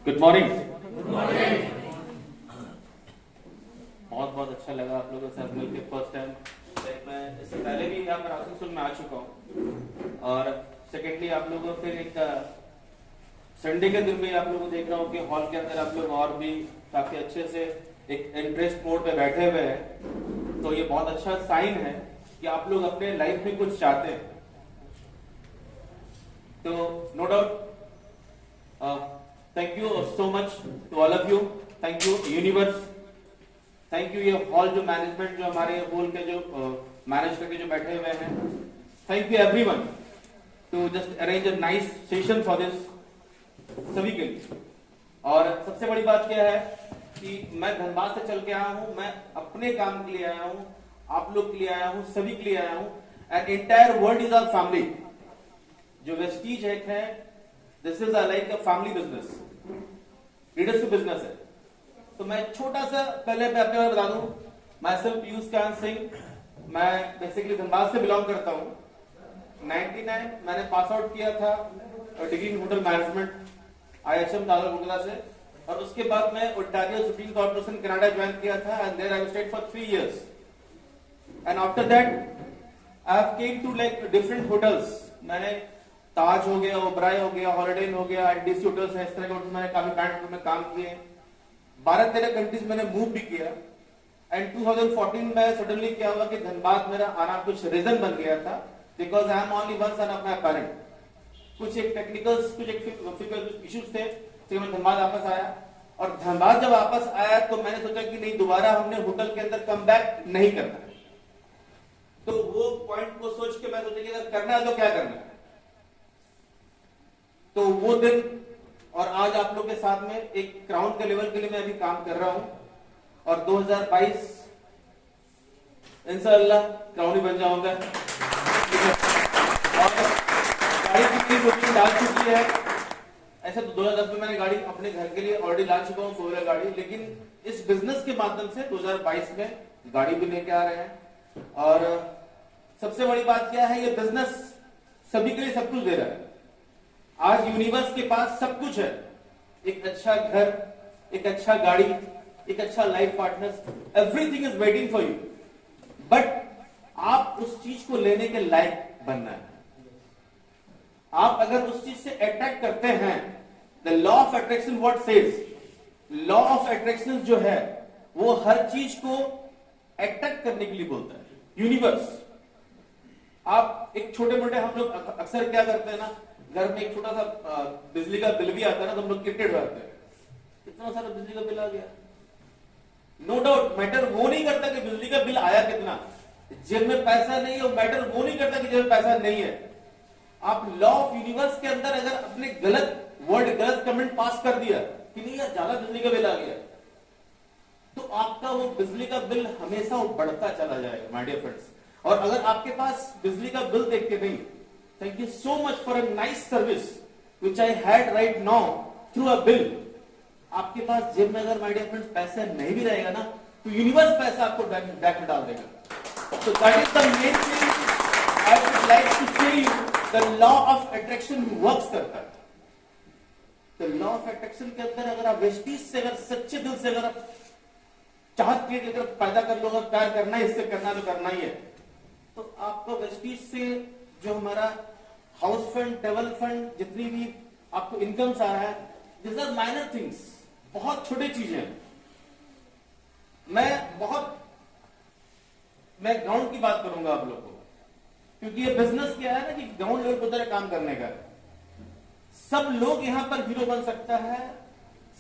Good morning. बहुत बहुत अच्छा लगा आप लोगों के साथ मिलकर फर्स्ट टाइम। मैं इससे पहले भी यहाँ पर आसनसोल में आ चुका हूँ और सेकेंडली आप लोगों को फिर एक संडे के दिन में आप लोगों को देख रहा हूँ कि हॉल के अंदर आप लोग और भी काफी अच्छे से एक इंटरेस्ट मोड पे बैठे हुए हैं। तो ये बहुत अच्छा साइन है कि आप लोग अपने लाइफ में कुछ चाहते हैं। तो no doubt thank you so much to all of you. Thank you universe, thank you ये हॉल जो मैनेजमेंट जो हमारे हॉल के जो मैनेज करके जो बैठे हुए हैं। Thank you everyone to just arrange a nice session for this सभी के लिए। और सबसे बड़ी बात क्या है कि मैं धनबाद से चल के आया हूं, मैं अपने काम के लिए आया हूं, आप लोग के लिए आया हूं, सभी के लिए आया हूं। And entire world is our family. जो वेस्टीज है this is like a family business, leadership business है। तो मैं छोटा सा पहले मैं अपने बारे में बता दूं, मैं सेल्फ पीयूष कांत सिंह, मैं बेसिकली धनबाद से बिलोंग करता हूं। 99 मैंने पास आउट किया था degree in hotel management IHM Dadar Kolkata से, और उसके बाद मैं Ontario supreme corporation Canada join किया था and there I stayed for 3 years and after that I have came to like different hotels. मैंने ताज हो गया, ओबराय हो गया, हॉलिडे इन हो गया, IDC होटल्स है, इस तरह के होटल मैंने काफी ब्रांड होटल में काम किए। 12-13 कंट्रीज मैंने मूव भी किया एंड 2014 में सडनली क्या हुआ कि धनबाद मेरा आना कुछ रीजन बन गया था because I am only one son of my parent. कुछ एक टेक्निकल्स कुछ एक फिजिकल इश्यूज थे तो मैं धनबाद वापस आया। और धनबाद जब वापस आया तो मैंने सोचा कि नहीं, दोबारा हमने होटल के अंदर कम बैक नहीं करना। तो वो पॉइंट को सोच के मैं सोचा कि अगर करना है तो क्या करना है। तो वो दिन और आज आप लोग के साथ में एक क्राउन के लेवल के लिए मैं अभी काम कर रहा हूं और 2022 इंशाअल्लाह क्राउन ही बन जाऊंगा। और गाड़ी की बुकिंग डाल चुकी है। ऐसे तो 2010 में मैंने गाड़ी अपने घर के लिए ऑलरेडी ला चुका हूं, 4 व्हीलर गाड़ी, लेकिन इस बिजनेस के माध्यम से 2022 में गाड़ी भी लेके आ रहे हैं। और सबसे बड़ी बात क्या है, ये बिजनेस सभी के लिए सब कुछ दे रहा है। आज यूनिवर्स के पास सब कुछ है, एक अच्छा घर, एक अच्छा गाड़ी, एक अच्छा life partner, everything is waiting for you. But आप उस चीज को लेने के लायक बनना है। आप अगर उस चीज से अट्रैक्ट करते हैं, the law of attraction what says, law of attraction जो है वो हर चीज को अट्रैक्ट करने के लिए बोलता है यूनिवर्स। आप एक छोटे मोटे हम लोग अक्सर क्या करते हैं ना, घर में एक छोटा सा बिजली का बिल भी आता है ना तो हम लोग किटेड रहते हैं, कितना सारा बिजली का बिल आ गया। नो डाउट मैटर वो नहीं करता कि बिजली का बिल आया कितना, जेब में पैसा नहीं है, मैटर वो नहीं करता कि जेब में पैसा नहीं है। आप लॉ ऑफ यूनिवर्स के अंदर अगर अपने गलत वर्ड, गलत कमेंट पास कर दिया कि नहीं यार ज्यादा बिजली का बिल आ गया, तो आपका वो बिजली का बिल हमेशा वो बढ़ता चला जाएगा माय डियर फ्रेंड्स। और अगर आपके पास बिजली का बिल देख के नहीं, thank you so much for a nice service which I had right now through a bill, आपके पास जेब में अगर माय डियर फ्रेंड्स पैसा नहीं भी रहेगा ना तो यूनिवर्स पैसा आपको बैक में डाल देगा। So that is the main thing I would like to say you, the law of attraction works करता है। तो लॉ ऑफ अट्रैक्शन के अंदर अगर आप वेस्टीज से अगर सच्चे दिल से अगर चाहत के अगर पैदा कर लो, अगर प्यार करना है, इससे करना तो करना ही है, तो आपको वेस्टीज से जो हमारा हाउस फंड, ट्रेवल फंड, जितनी भी आपको इनकम्स आ रहा है, दिस आर माइनर थिंग्स, बहुत छोटी चीजें। मैं ग्राउंड की बात करूंगा आप लोगों को, क्योंकि ये बिजनेस क्या है ना कि ग्राउंड लेवल पर तरह काम करने का है। सब लोग यहां पर हीरो बन सकता है,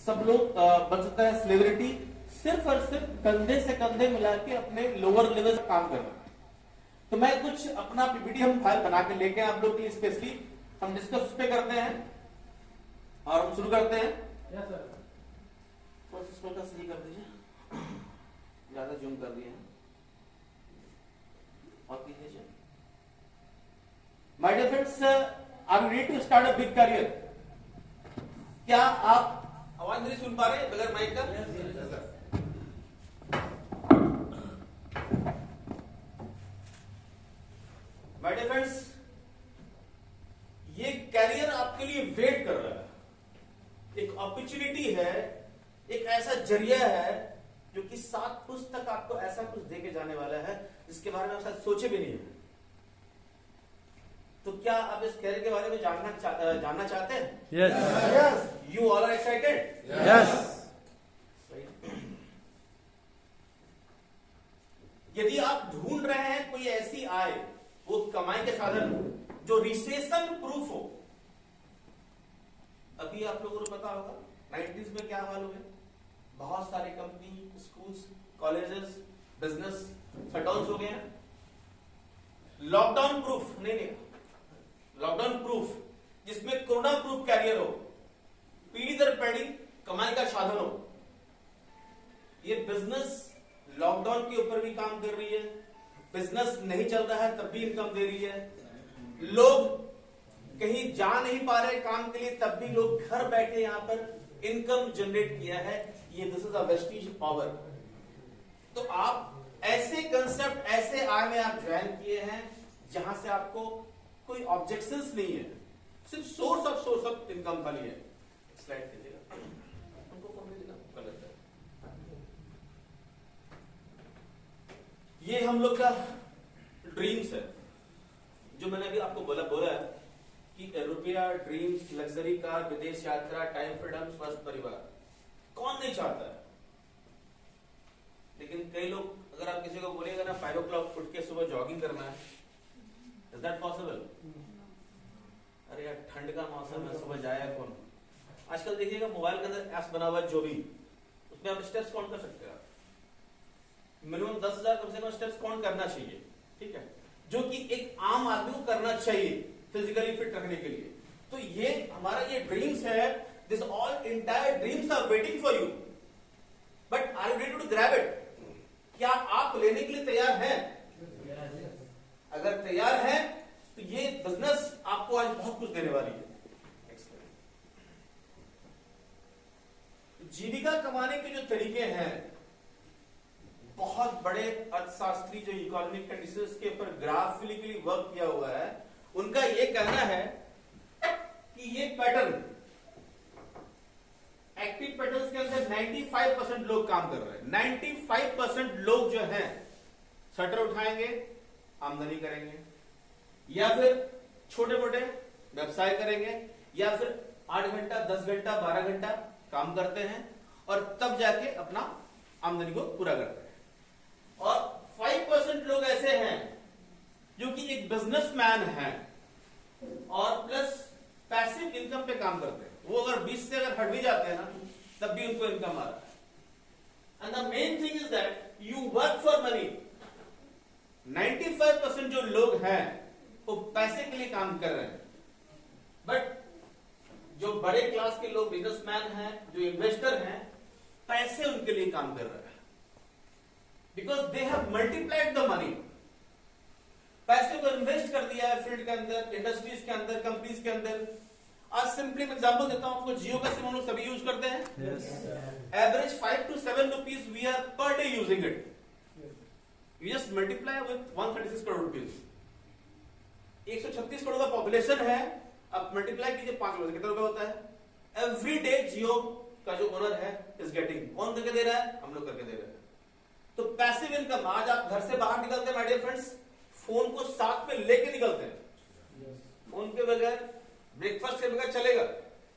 सब लोग बन सकता है सेलिब्रिटी, सिर्फ और सिर्फ कंधे से कंधे मिला के अपने लोअर लेवल से काम करना। तो मैं कुछ अपना पीपीटी हम फाइल बना के लेके आप लोग के लिए स्पेशली हम डिस्कस उस पे करते हैं और हम शुरू करते हैं। यस सर, फर्स्ट इसको का सही कर दीजिए, ज्यादा जूम कर दिए हैं और कीजिए। My dear friends, are you ready to start a big career? क्या आप आवाज नहीं सुन पा रहे बगैर माइक का? माय डियर फ्रेंड्स, ये कैरियर आपके लिए वेट कर रहा है। एक अपॉर्चुनिटी है, एक ऐसा जरिया है जो कि 7 पुस्तक आपको ऐसा कुछ देके जाने वाला है जिसके बारे में आप शायद सोचे भी नहीं है। तो क्या आप इस कैरियर के बारे में जानना चाहते हैं? Yes. You all are excited? Yes. यदि आप ढूंढ रहे हैं कोई ऐसी आय, वो कमाई के साधन जो रिसेशन प्रूफ हो। अभी आप लोगों को पता होगा 90s में क्या हाल हुए, बहुत सारे company, schools, colleges, business shutdown हो गए हैं। लॉकडाउन प्रूफ नहीं, लॉकडाउन प्रूफ जिसमें कोरोना प्रूफ कैरियर हो, पीढ़ी दर पीढ़ी कमाई का साधन हो। ये बिजनेस लॉकडाउन के ऊपर भी काम कर रही है, बिजनेस नहीं चल रहा है तब भी इनकम दे रही है, लोग कहीं जा नहीं पा रहे काम के लिए तब भी लोग घर बैठे यहां पर इनकम जनरेट किया है। ये this is a Vestige power. तो आप ऐसे कंसेप्ट, ऐसे आय में आप ज्वाइन किए हैं जहां से आपको कोई ऑब्जेक्शंस नहीं है, सिर्फ सोर्स ऑफ इनकम खाली है। स्लाइड कीजिएगा, हमको फोन में देना गलत है। ये हम लोग का ड्रीम्स है, जो मैंने अभी आपको बोला है कि रुपया, ड्रीम्स, लग्जरी कार, विदेश यात्रा, टाइम फ्रीडम, स्वस्थ परिवार, कौन नहीं चाहता है। लेकिन कई लोग, अगर आप किसी को बोलिएगा ना 5 o'clock उठ के सुबह जॉगिंग करना है, इज दैट पॉसिबल? अरे यार ठंड का मौसम है, सुबह जाया कौन? आजकल देखिएगा मोबाइल के अंदर एप्स बना हुआ है जो भी, उसमें आप स्टेप्स काउंट कर सकते हैं। मिनिमम 10,000 कम से कम स्टेप्स काउंट करना चाहिए, ठीक है, जो कि एक आम आदमी को करना चाहिए फिजिकली फिट रखने के लिए। तो ये हमारा ये ड्रीम्स है, this all entire dreams are waiting for you, but are you ready to grab it? क्या आप लेने के लिए तैयार हैं? अगर तैयार हैं तो ये बिजनेस आपको आज बहुत कुछ देने वाली है। जीविका कमाने के जो तरीके हैं, बहुत बड़े अर्थशास्त्री जो इकोनॉमिक कंडीशंस के ऊपर ग्राफिकली वर्क किया हुआ है, उनका ये कहना है कि ये पैटर्न, एक्टिव पैटर्न्स के अंदर 95% लोग काम कर रहे हैं। 95% लोग जो हैं शटर उठाएंगे, आमदनी करेंगे, या फिर छोटे मोटे व्यवसाय करेंगे, या फिर 8 घंटा, 10 घंटा, 12 घंटा काम करते हैं और तब जाके अपना आमदनी को पूरा करते हैं। और 5% लोग ऐसे हैं जो कि एक बिजनेसमैन है और प्लस पैसिव इनकम पे काम करते हैं। वो अगर 20 से अगर हट भी जाते हैं ना, तब भी उनको इनकम आ रहा है। And the main thing is that you work for money. 95% जो लोग हैं वो पैसे के लिए काम कर रहे हैं, बट जो बड़े क्लास के लोग, बिजनेसमैन हैं, जो इन्वेस्टर हैं, पैसे उनके लिए काम कर रहे हैं, because they have multiplied the money. पैसे को इन्वेस्ट कर दिया है फील्ड के अंदर, इंडस्ट्रीज के अंदर, कंपनीज के अंदर। आज सिंपली मैं एग्जांपल देता हूं आपको, जियो का सिम हम लोग सभी यूज करते हैं। Average 5 to 7 rupees we are per day using it. You just multiply with 136 crore rupees. 136 crore का पॉपुलेशन है, अब मल्टीप्लाई कीजिए 5 रुपए, कितना रुपए होता है? एवरी डे जियो का जो ओनर है इज गेटिंग, कौन करके दे रहा है? हम लोग करके दे रहे हैं। तो पैसिव इनकम, आज आप घर से बाहर निकलते हैं माय डियर फ्रेंड्स, फोन को साथ में लेके निकलते हैं। फोन के बगैर, ब्रेकफास्ट के बगैर चलेगा,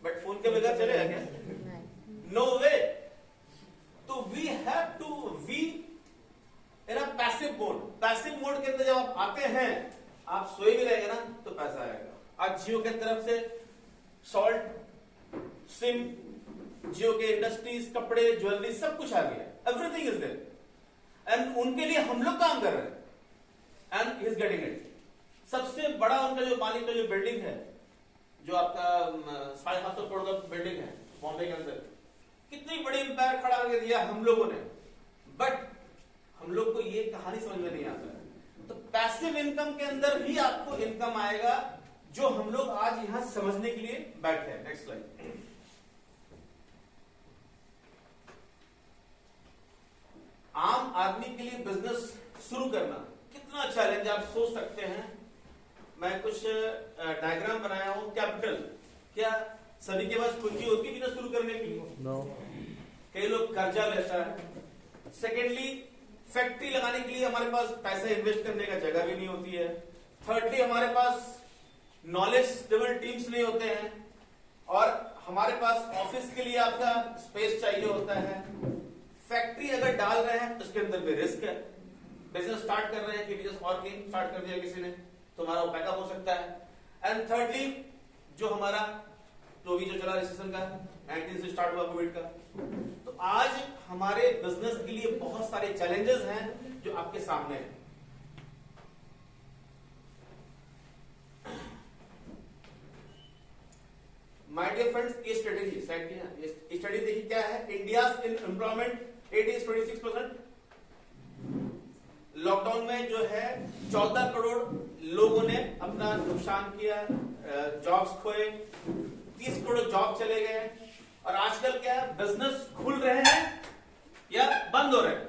बट फोन के बगैर चलेगा क्या? No way. तो we have to be in a passive mode. Passive mode के अंदर जब आप आते हैं, आप सोए भी रहेंगे ना तो पैसा आएगा। आज जियो के तरफ से सॉल्ट, सिम, जियो के इंडस्ट्रीज, कपड़े, ज्वेलरी, सब कुछ आ गया, एवरीथिंग इज देयर, एंड उनके लिए हम लोग काम कर रहे हैं, and he is getting it. सबसे बड़ा उनका जो मालिक का जो बिल्डिंग है, जो आपका 750 करोड़ का बिल्डिंग है बॉम्बे के अंदर, कितनी बड़ी एम्पायर खड़ा करके दिया हम लोगों ने, बट हम लोग को ये कहानी समझ में नहीं आता है। तो पैसिव इनकम के अंदर ही आपको इनकम आएगा, जो हम लोग आज यहां समझने के लिए बैठे हैं। Next slide. आम आदमी के लिए बिजनेस शुरू करना कितना चैलेंज आप सोच सकते हैं। मैं कुछ डायग्राम बनाया हूं। कैपिटल, क्या सभी के पास पूंजी होती है बिजनेस शुरू करने की? कई लोग कर्जा लेता है। सेकेंडली, फैक्ट्री लगाने के लिए हमारे पास पैसा इन्वेस्ट करने का जगह भी नहीं होती है। थर्डली, हमारे पास नॉलेजेबल टीम्स नहीं होते हैं, और हमारे पास ऑफिस के लिए आपका स्पेस चाहिए होता है। फैक्ट्री अगर डाल रहे हैं तो उसके अंदर भी रिस्क है। बिजनेस स्टार्ट कर रहे हैं कि बिजनेस और कहीं स्टार्ट कर दिया किसी ने तो हमारा वो बैकअप हो सकता है। एंड थर्डली, जो हमारा जो भी जो चला रिसेशन का 19 से स्टार्ट हुआ कोविड का, तो आज हमारे बिजनेस के लिए बहुत सारे चैलेंजेस हैं जो आपके सामने हैं। माय डियर फ्रेंड्स, ये स्ट्रेटेजी स्टडी देखिए क्या है। India in employment rate is 26%। Lockdown में जो है 14 करोड़ लोगों ने अपना नुकसान किया, जॉब्स खोए, 30 करोड़ जॉब चले गए। और आजकल क्या है, बिजनेस खुल रहे हैं या बंद हो रहे हैं?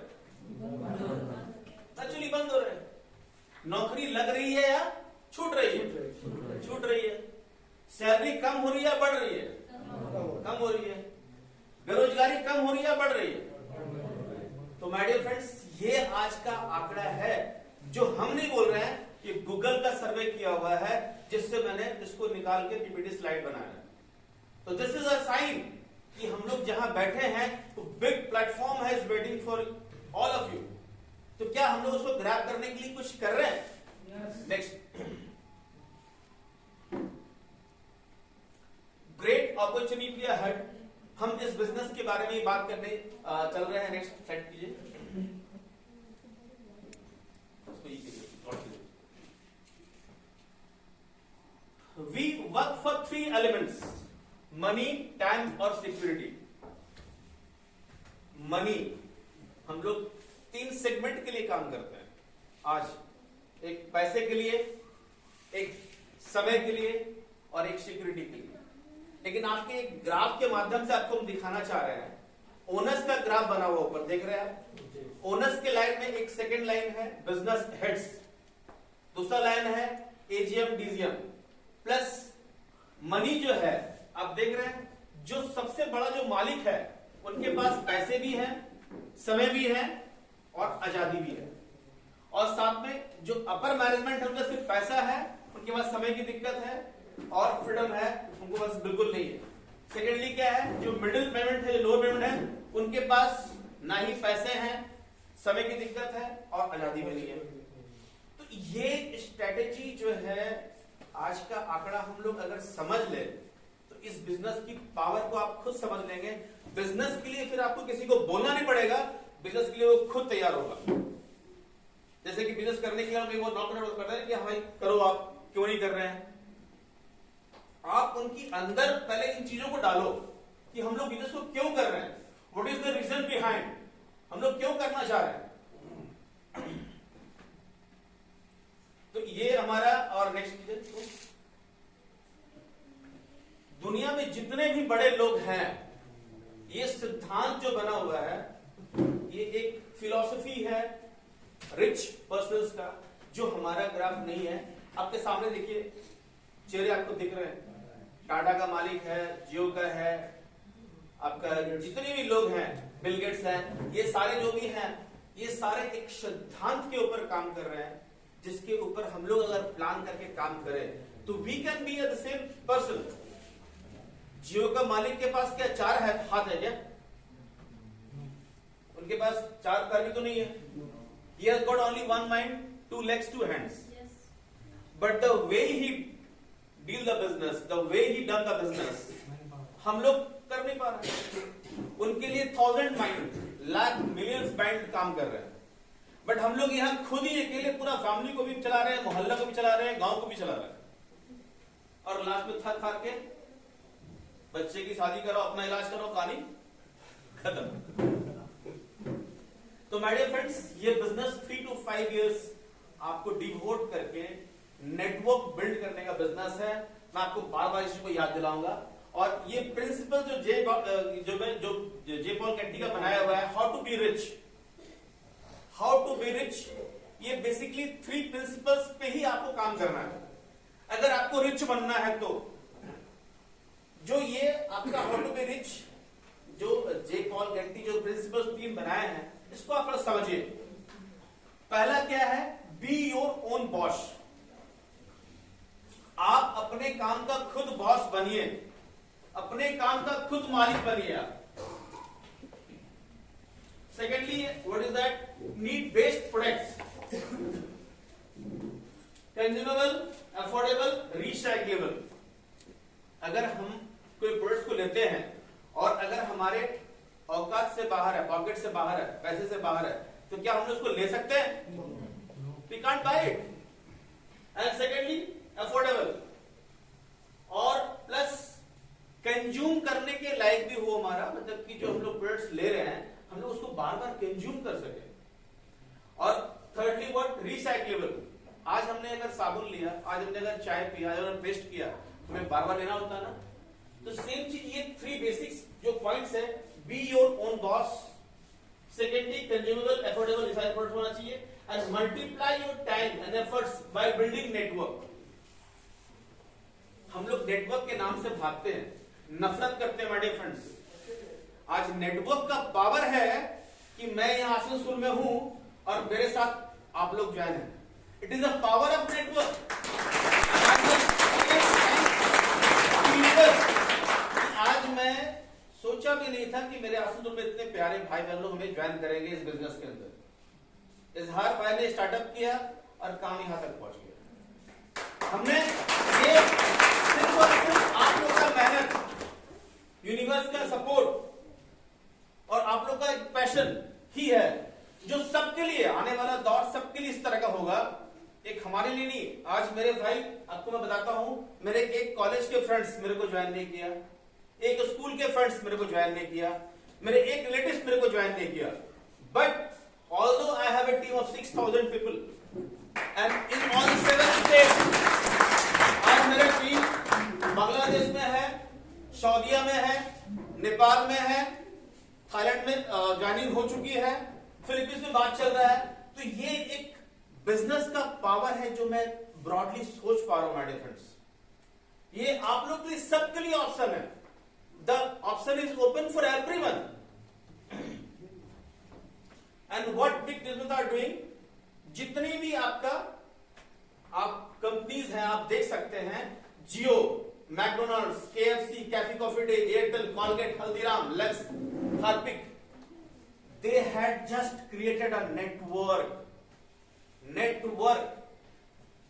एक्चुअली बंद हो रहे हैं। नौकरी लग रही है या छूट रही है? छूट रही है। सैलरी कम हो रही है, बढ़ रही है? कम हो रही है। बेरोजगारी कम हो रही है, बढ़ रही है? तो माय डियर फ्रेंड्स, ये आज का आंकड़ा है जो हम नहीं बोल रहे हैं, ये गूगल का सर्वे किया हुआ है जिससे मैंने इसको निकाल के पीपीटी स्लाइड बनाया। तो दिस इज अ साइन कि हम लोग जहां बैठे हैं तो बिग प्लेटफॉर्म है, is waiting for all of you. तो क्या हम लोग उसको ग्रैब करने के लिए कुछ कर रहे हैं? Next, great opportunity ahead. हम इस बिजनेस के बारे में बात करने चल रहे हैं। नेक्स्ट स्लाइड कीजिए। We work for 3 elements: money, time और security. मनी, हम लोग 3 सेगमेंट के लिए काम करते हैं आज। एक पैसे के लिए, एक समय के लिए और एक सिक्योरिटी के लिए। लेकिन आपके एक ग्राफ के माध्यम से आपको हम दिखाना चाह रहे हैं। ओनर्स का ग्राफ बना हुआ ऊपर देख रहे हैं आप। ओनर्स के लाइन में एक सेकेंड लाइन है बिजनेस हेड्स, दूसरा लाइन है एजीएम डीजीएम, प्लस मनी जो है आप देख रहे हैं। जो सबसे बड़ा जो मालिक है उनके पास पैसे भी हैं, समय भी है और आजादी भी है। और साथ में जो अपर मैनेजमेंट है उनका सिर्फ पैसा है, उनके पास समय की दिक्कत है और फ्रीडम है, उनको पास बिल्कुल नहीं है। सेकेंडली क्या है, जो मिडिल पेमेंट है, जो लोअर पेमेंट है, उनके पास ना ही पैसे हैं, समय की दिक्कत है और आजादी भी नहीं है। तो ये स्ट्रेटेजी जो है, आज का आंकड़ा हम लोग अगर समझ ले तो इस बिजनेस की पावर को आप खुद समझ लेंगे। बिजनेस के लिए फिर आपको किसी को बोलना नहीं पड़ेगा, बिजनेस के लिए वो खुद तैयार होगा। जैसे कि बिजनेस करने के लिए वो नॉक करते हैं कि भाई करो, आप क्यों नहीं कर रहे हैं। आप उनकी अंदर पहले इन चीजों को डालो कि हम लोग बिजनेस को क्यों कर रहे हैं, what is the reason behind, हम लोग क्यों करना चाह रहे हैं। तो ये हमारा। और नेक्स्ट, दुनिया में जितने भी बड़े लोग हैं, ये सिद्धांत जो बना हुआ है, ये एक फिलॉसफी है रिच पर्सन्स का, जो हमारा ग्राफ नहीं है। आपके सामने देखिए, चेहरे आपको दिख रहे हैं। टाटा का मालिक है, जियो का है, आपका जितने भी लोग हैं, बिल गेट्स हैं, ये सारे जो भी हैं, ये सारे एक सिद्धांत के ऊपर काम कर रहे हैं, जिसके ऊपर हम लोग अगर प्लान करके काम करें तो we can be the same person. Jio का मालिक के पास क्या 4 हाथ है क्या? उनके पास 4 पैर भी तो नहीं है। He has got only 1 mind, 2 legs, 2 hands. Yes. But the way he deal the business, the way he done the business, हम लोग कर नहीं पा रहे। उनके लिए 1000 माइंड, लाख, मिलियंस माइंड काम कर रहे हैं। बट हम लोग यहाँ खुद ही अकेले पूरा फैमिली को भी चला रहे हैं, मोहल्ला को भी चला रहे हैं, गांव को भी चला रहे हैं, और लास्ट में थक हार के बच्चे की शादी करो, अपना इलाज करो, कहानी खत्म। तो माय डियर फ्रेंड्स, ये बिजनेस 3 to 5 इयर्स आपको डिवोट करके नेटवर्क बिल्ड करने का बिजनेस है। मैं आपको बार बार इसको याद दिलाऊंगा। और ये प्रिंसिपल जो जे पॉल कैटी का बनाया हुआ है, हाउ टू बी रिच, ये बेसिकली 3 प्रिंसिपल्स पे ही आपको काम करना है अगर आपको रिच बनना है। तो जो ये आपका हाउ टू बी रिच, जो पॉल गेंटी जो प्रिंसिपल्स 3 बनाए हैं, इसको आप लोग समझिए। पहला क्या है? Be your own boss. आप अपने काम का खुद बॉस बनिए, अपने काम का खुद मालिक बनिए आप। Secondly, what is that? Need based products, consumable, affordable, recyclable. अगर हम कोई प्रोडक्ट्स को लेते हैं और अगर हमारे औकात से बाहर है, पॉकेट से बाहर है, पैसे से बाहर है, तो क्या हम उसको ले सकते हैं? We can't buy it. And secondly, affordable, और प्लस कंज्यूम करने के लायक भी हो हमारा, मतलब कि जो हम लोग प्रोडक्ट्स ले रहे हैं हम लोग उसको बार बार कंज्यूम कर सके। और थर्डली व्हाट? रिसाइक्लेबल। आज हमने अगर साबुन लिया, आज हमने अगर चाय पिया, आज हमने पेस्ट किया, हमें बार बार लेना होता है ना। तो सेम चीज, ये 3 बेसिक्स जो पॉइंट्स है, be your own boss, secondly consumable, affordable, recyclable होना चाहिए, and multiply your time and efforts by building network। हम लोग नेटवर्क के नाम से भागते हैं, नफरत करते हैं माय डियर फ्रेंड्स। आज नेटवर्क का पावर है कि मैं यहां आसनसोल में हूं और मेरे साथ आप लोग ज्वाइन हैं। It is the power of network. आज मैं सोचा भी नहीं था कि मेरे आसनसोल में इतने प्यारे भाई बहन लोग हमें ज्वाइन करेंगे इस बिजनेस के अंदर। इजहार भाई ने स्टार्टअप किया और काम यहां तक पहुंच गया। हमने ये सिर्फ और सिर्फ आप लोग का मेहनत, यूनिवर्स का सपोर्ट और आप लोग का एक पैशन ही है जो सबके लिए, आने वाला दौर सबके लिए इस तरह का होगा। एक हमारे लिए नहीं, आज मेरे भाई, आपको मैं बताता हूं, मेरे एक कॉलेज के फ्रेंड्स मेरे को ज्वाइन नहीं किया, एक स्कूल के फ्रेंड्स मेरे को ज्वाइन नहीं किया, मेरे एक रिलेटिव मेरे को ज्वाइन नहीं किया, but although I have a team of 6,000 people and in all 7 states, आज मेरा टीम बांग्लादेश में है, सऊदीया में है, नेपाल में है, थाईलैंड में ज्वाइनिंग हो चुकी है, फिलीपींस में बात चल रहा है। तो ये एक बिजनेस का पावर है जो मैं ब्रॉडली सोच पा रहा हूं माय डियर फ्रेंड्स। ये आप लोग के लिए, सबके लिए ऑप्शन है। The option is open for everyone. And what big business are doing, जितनी भी आपका आप कंपनीज हैं आप देख सकते हैं, Jio, McDonald's, KFC, cafe coffee day, Airtel, Colgate, Haldiram, Lux, Harpic, they had just created a network.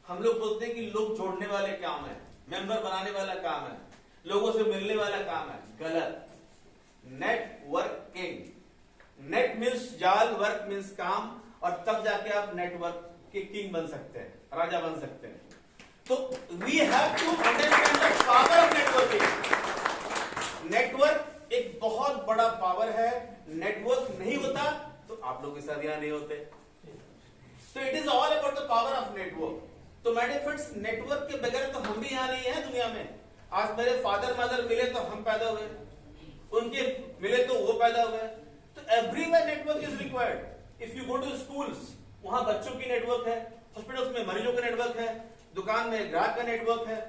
हम लोग बोलते हैं कि लोग जोड़ने वाले काम है, मेंबर बनाने वाला काम है, लोगों से मिलने वाला काम है। गलत। नेटवर्किंग, नेट मीन्स जाल, वर्क मीन्स काम, और तब जाके आप नेटवर्क के किंग बन सकते हैं, राजा बन सकते हैं। तो we have to understand the power of networking. Network एक बहुत बड़ा पावर है। नेटवर्क नहीं होता तो आप लोग के साथ यहां नहीं होते। तो it is all about the power of network. तो माय डियर फ्रेंड्स, नेटवर्क के बगैर तो हम भी यहां नहीं है दुनिया में। आज मेरे फादर मदर मिले तो हम पैदा हुए, उनके मिले तो वो पैदा हुए। तो everywhere network is required. If you go to schools, वहां बच्चों की नेटवर्क है, हॉस्पिटल्स में मरीजों का नेटवर्क है, दुकान में ग्राहक का नेटवर्क है।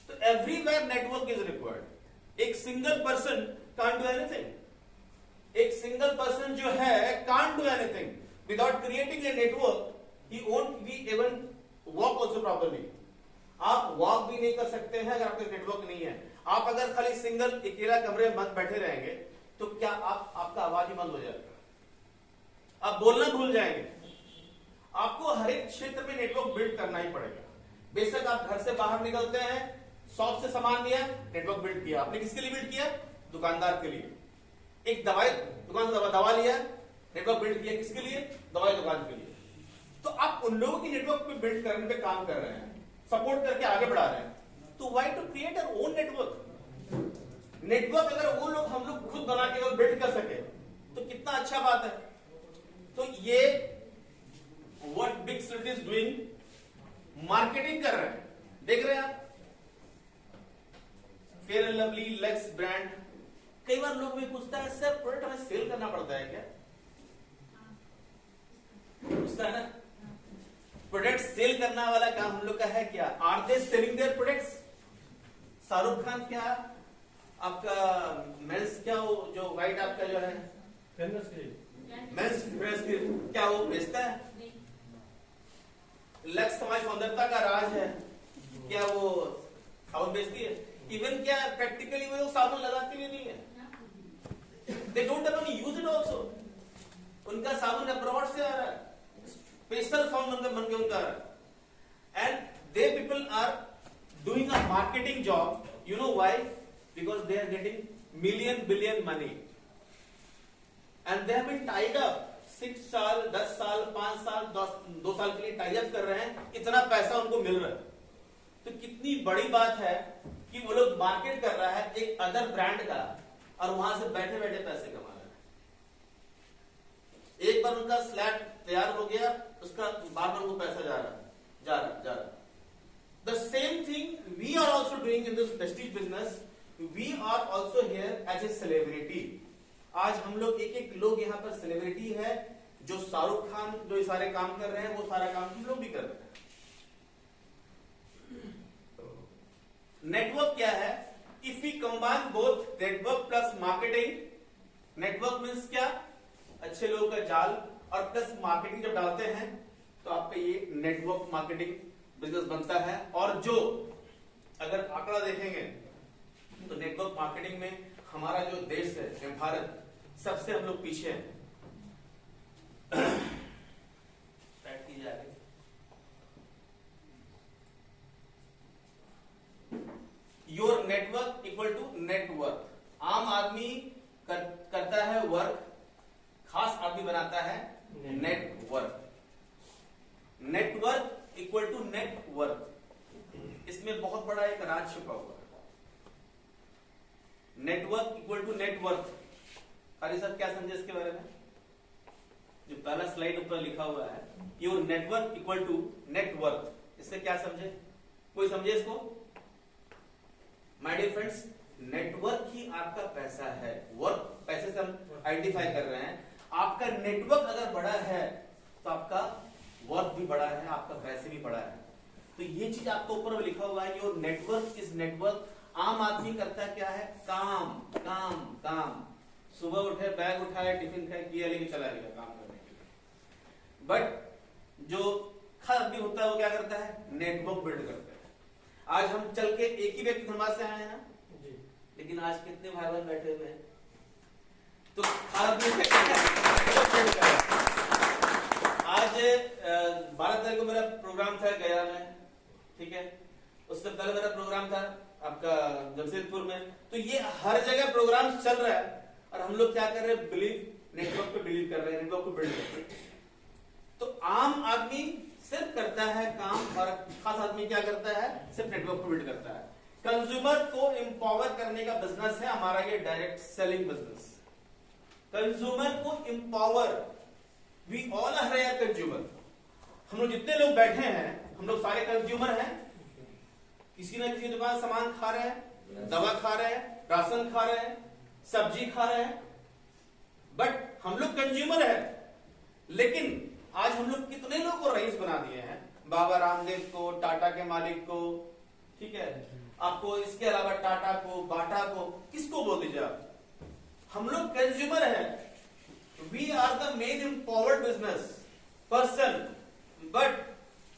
तो एवरीवेयर नेटवर्क इज रिक्वायर्ड। एक single person can't do anything. एक सिंगल पर्सन जो है can't do anything without creating a network. He won't be able walk also properly. आप वॉक भी नहीं कर सकते हैं अगर आपका नेटवर्क नहीं है। आप अगर खाली सिंगल अकेला कमरे में बंद बैठे रहेंगे तो क्या आपका आवाज ही बंद हो जाएगा, आप बोलना भूल जाएंगे। आपको हर एक क्षेत्र में नेटवर्क बिल्ड करना ही पड़ेगा। बेशक आप घर से बाहर निकलते हैं, शॉप से सामान लिया, नेटवर्क बिल्ड किया। आपने किसके लिए बिल्ड किया? दुकानदार के लिए। एक दवाई दुकान से दवा लिया, नेटवर्क बिल्ड किया किसके लिए? दवाई दुकान के लिए। तो आप उन लोगों की नेटवर्क पे बिल्ड करने पे काम कर रहे हैं, सपोर्ट करके आगे बढ़ा रहे हैं। तो why to create our own network? Network अगर वो लोग हम लोग खुद बना के अगर बिल्ड कर सके तो कितना अच्छा बात है। तो ये what big city is doing, marketing कर रहे हैं। देख रहे हैं आप, fair and lovely, lux brand. कई बार लोग भी पूछता है सर प्रोडक्ट हमें सेल करना पड़ता है क्या? पूछता है ना। प्रोडक्ट सेल करना वाला काम हम लोग का है क्या? Are they selling their products? Shahrukh Khan क्या, आपका मेंस क्या, जो व्हाइट आपका जो है मेंस फ्रेंड्स की क्या वो बेचता है? लक्ष्य समाज सौंदर्यता का राज है, क्या वो साबुन बेचती है? इवन क्या प्रैक्टिकली वो साबुन लगाती भी नहीं है, they don't even use it also. उनका साबुन अब्रॉड से आ रहा है, स्पेशल फॉर्म बन के उनका आ रहा है, and they people are doing a marketing job, you know why? Because they are getting million billion money and they have been tied up 6 साल 10 साल 5 साल 2 साल के लिए टाई अप कर रहे हैं, इतना पैसा उनको मिल रहा है। तो कितनी बड़ी बात है कि वो लोग मार्केट कर रहा है एक अदर ब्रांड का और वहां से बैठे बैठे पैसे कमा रहे हैं। एक बार उनका स्लैब तैयार हो गया, उसका बार बार वो पैसा जा रहा। The same thing we are also doing in this prestige business, we are also here as a celebrity. आज हम लोग एक लोग यहाँ पर सेलिब्रिटी है, जो शाहरुख खान जो ये सारे काम कर रहे हैं वो सारा काम हम लोग भी कर रहे हैं। नेटवर्क क्या है? If we combine both network plus marketing, network means क्या? अच्छे लोगों का जाल, और प्लस मार्केटिंग जब डालते हैं तो आपका ये नेटवर्क मार्केटिंग बिजनेस बनता है। और जो अगर आंकड़ा देखेंगे तो नेटवर्क मार्केटिंग में हमारा जो देश है भारत, सबसे हम लोग पीछे हैं। Your network equal to network. आम आदमी करता है वर्क, खास आदमी बनाता है network. Network equal to network, इसमें बहुत बड़ा एक राज छुपा हुआ है। Network equal to net worth. खाली साहब क्या समझे इसके बारे में? जो पहला स्लाइड ऊपर लिखा हुआ है, your network equal to net worth, इससे क्या समझे? कोई समझे इसको? माय डियर फ्रेंड्स, नेटवर्क ही आपका पैसा है। वर्क पैसे से हम आइडेंटिफाई कर रहे हैं। आपका नेटवर्क अगर बड़ा है तो आपका वर्क भी बड़ा है, आपका पैसे भी बड़ा है। तो ये चीज आपको ऊपर लिखा हुआ है, योर नेटवर्क इज नेटवर्क। आम आदमी करता क्या है? काम काम काम। सुबह उठे, बैग उठाया, टिफिन खाया, किया, लेके चला गया काम करने के लिए। बट जो खास आदमी होता है वो क्या करता है? नेटवर्क बिल्ड करता है। आज हम चल के एक ही व्यक्ति धनबाद से आए हैं, लेकिन आज कितने भाई बहन बैठे हुए हैं? तो आज 12 तारीख को मेरा प्रोग्राम था गया में, ठीक है। उससे पहले मेरा प्रोग्राम था आपका जमशेदपुर में। तो ये हर जगह प्रोग्राम चल रहा है और हम लोग क्या कर रहे हैं? बिलीव नेटवर्क पे बिलीव कर रहे हैं, नेटवर्क को बिल्ड कर रहे हैं। तो आम आदमी सिर्फ करता है काम और खास आदमी क्या करता है? सिर्फ नेटवर्क को बिल्ड करता है। कंज्यूमर को एम्पावर करने का बिजनेस है हमारा ये डायरेक्ट सेलिंग बिजनेस। कंज्यूमर को empower, we all are consumer. हम लोग जितने लोग बैठे हैं, हम लोग सारे कंज्यूमर हैं। किसी न किसी दुकान सामान खा रहे हैं, दवा खा रहे हैं, राशन खा रहे हैं, सब्जी खा रहे हैं, बट हम लोग कंज्यूमर हैं। लेकिन आज हम लोग कितने लोगों को रईस बना दिए हैं? बाबा रामदेव को, टाटा के मालिक को, ठीक है, आपको इसके अलावा टाटा को, बाटा को, किसको बोल दीजिए आप? हम लोग कंज्यूमर हैं। We are the main empowered business person, but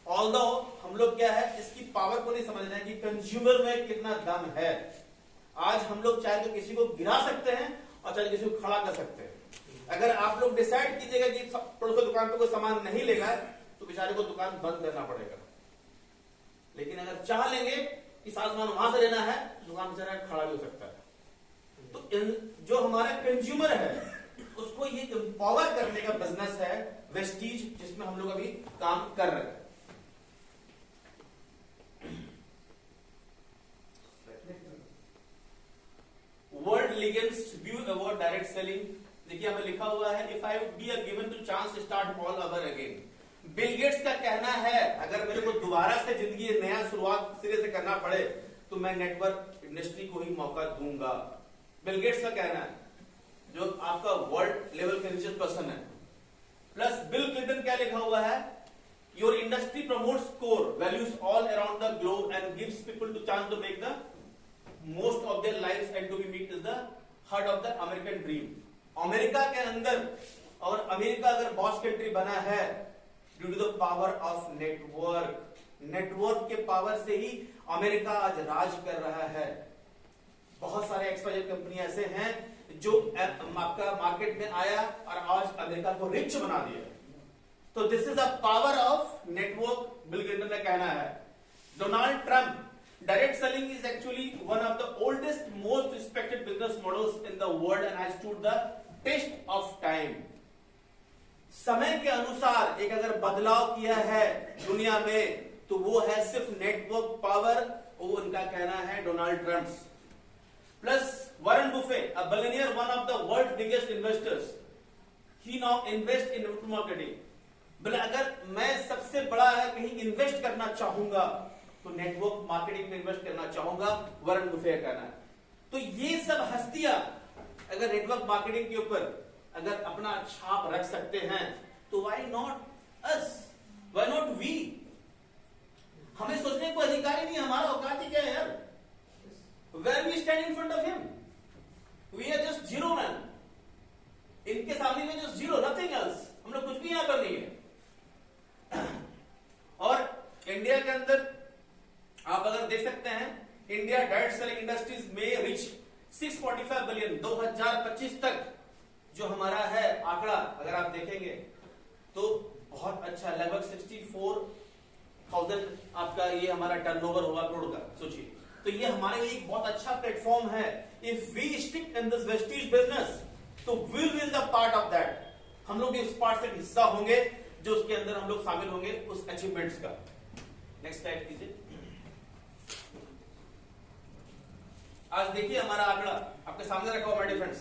although हम लोग क्या है, इसकी पावर को नहीं समझ रहे हैं कि कंज्यूमर में कितना दम है। आज हम लोग चाहे तो किसी को गिरा सकते हैं और चाहे किसी को खड़ा कर सकते हैं। अगर आप लोग डिसाइड कीजिएगा कि पड़ोस की दुकान पे कोई सामान नहीं लेगा तो बेचारे को दुकान बंद करना पड़ेगा। लेकिन अगर चाह लेंगे कि सामान वहां से लेना है तो दुकान बेचारा खड़ा भी हो सकता है। तो जो हमारा कंज्यूमर है उसको ये एम्पावर करने का बिजनेस है वेस्टीज, जिसमें हम लोग अभी काम कर रहे हैं। World legals view about direct selling, देखिए हमें लिखा हुआ है, if I would be given to chance start all over again. Bill Gates का कहना है, अगर मेरे को दोबारा से जिंदगी नया शुरुआत सिरे से करना पड़े तो मैं नेटवर्क इंडस्ट्री को ही मौका दूंगा। बिल गेट्स का कहना है, जो आपका वर्ल्ड लेवल के रिचेस्ट पर्सन है। प्लस बिल क्लिंटन क्या लिखा हुआ है, your industry promotes core values all around the globe and gives people to chance to make the most of their lives and to be meet is the heart of the American dream. America के अंदर, और America अगर boss country बना है due to the power of network. Network के power से ही America आज राज कर रहा है। बहुत सारे एक्सपायर्ड कंपनी ऐसे हैं जो आपका मार्केट में आया और आज अमेरिका को रिच बना दिया। तो this is the power of network, bill Clinton का कहना है। Donald Trump, direct selling is actually one of the oldest, most respected business models in the world and has stood the test of time. समय के अनुसार एक अगर बदलाव किया है दुनिया में तो वो है सिर्फ नेटवर्क पावर, वो उनका कहना है Donald Trump. Plus Warren Buffett, a billionaire, one of the world biggest investors, he now invest in network marketing. बोले अगर मैं सबसे बड़ा है कहीं इन्वेस्ट करना चाहूंगा तो नेटवर्क मार्केटिंग में इन्वेस्ट करना चाहूंगा, वॉरेन बुफे का कहना है। तो ये सब हस्तियां अगर नेटवर्क मार्केटिंग के ऊपर अगर अपना छाप रख सकते हैं तो why not us, why not we? हमें सोचने को अधिकार ही नहीं, हमारा औकात ही क्या है यार? Where we stand in front of him, we are just zero man. इनके सामने में जस्ट जीरो, नथिंग एल्स। हम लोग कुछ भी यहां पर नहीं है। और इंडिया के अंदर आप अगर देख सकते हैं, इंडिया डायरेक्ट सेलिंग इंडस्ट्रीज में रिच 645 बिलियन 2025 तक जो हमारा है आंकड़ा, अगर आप देखेंगे तो बहुत अच्छा, लगभग 64,000 आपका ये हमारा टर्नओवर होगा करोड़ का। सोचिए, तो ये हमारे लिए एक बहुत अच्छा प्लेटफॉर्म है। If we stick in this Vestige business तो will be the part of that. हम लोग इस पार्ट से हिस्सा होंगे जो उसके अंदर हम लोग शामिल होंगे उस अचीवमेंट्स का। नेक्स्ट स्लाइड कीजिए। आज देखिए हमारा आंकड़ा आपके सामने रखा हुआ my friends,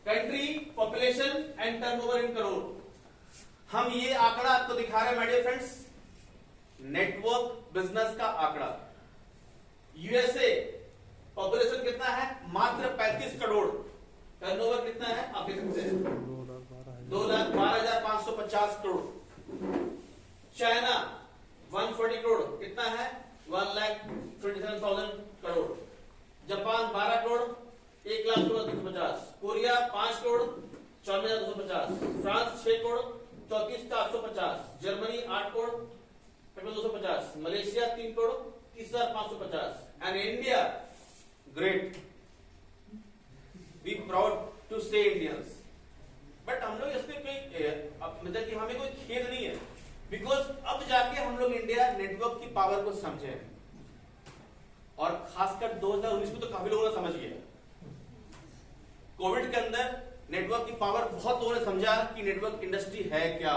country, population and turnover in crore. हम ये आंकड़ा आपको दिखा रहे हैं my dear friends, network business का आंकड़ा। यूएसए पॉपुलेशन कितना है? मात्र 35 करोड़। टर्नओवर कितना है आप देख सकते हैं, 2,12,550 करोड़। चाइना 140 करोड़, कितना है? 1,27,000 crore. Japan 12 crore, 1,16,250। Korea 5 crore, 54,250। France 6 crore, 34,850। Germany 8 crore, 55,250। Malaysia 3 crore, 30,550। And India, great, we proud to say Indians. But हम लोग इसमें कोई मतलब कि हमें कोई खेद नहीं है, बिकॉज अब जाके हम लोग इंडिया नेटवर्क की पावर को समझे, और खासकर 2019 में तो काफी लोगों ने समझ लिया। कोविड के अंदर नेटवर्क की पावर बहुत लोगों ने समझा कि नेटवर्क इंडस्ट्री है क्या।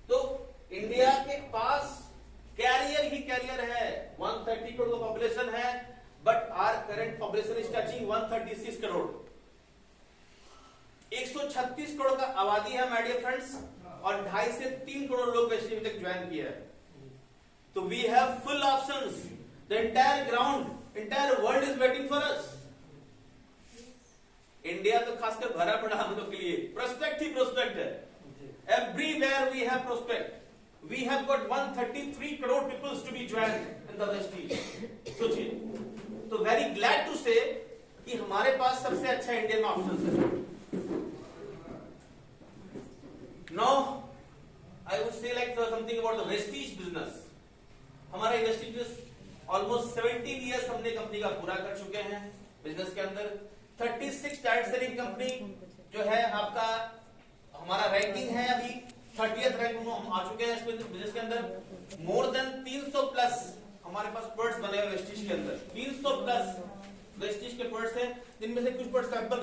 तो इंडिया के पास कैरियर ही कैरियर है। 130 करोड़ का पॉपुलेशन है, but our current population is touching 136 crore. 136 crore का आबादी है माय डियर फ्रेंड्स, और 2.5 से 3 करोड़ लोग वैसे तक ज्वाइन किया है। तो we have full options, the entire ground, entire world is waiting for us. India तो खासकर भरा पड़ा हम लोग के लिए, प्रोस्पेक्ट ही प्रोस्पेक्ट है। Everywhere we have prospect. We have got 133 crore peoples to be join in the west east. सोचिए, तो वेरी ग्लैड टू से कि हमारे पास सबसे अच्छा इंडिया में ऑप्शन है। Now, I would say like something about the Vestige business. हमारा Vestige business almost 17 years हमने कंपनी का पूरा कर चुके हैं बिजनेस के अंदर। 36 डायरेक्ट सेलिंग कंपनी जो है आपका, हमारा रैंकिंग है अभी 30th रैंक में हम आ चुके हैं इस बिजनेस के अंदर। मोर देन 300 प्लस हमारे पास प्रोडक्ट्स बने हुए वेस्टीज के अंदर। 300 प्लस वेस्टीज के प्रोडक्ट्स हैं, जिनमें से कुछ प्रोडक्ट्स सैंपल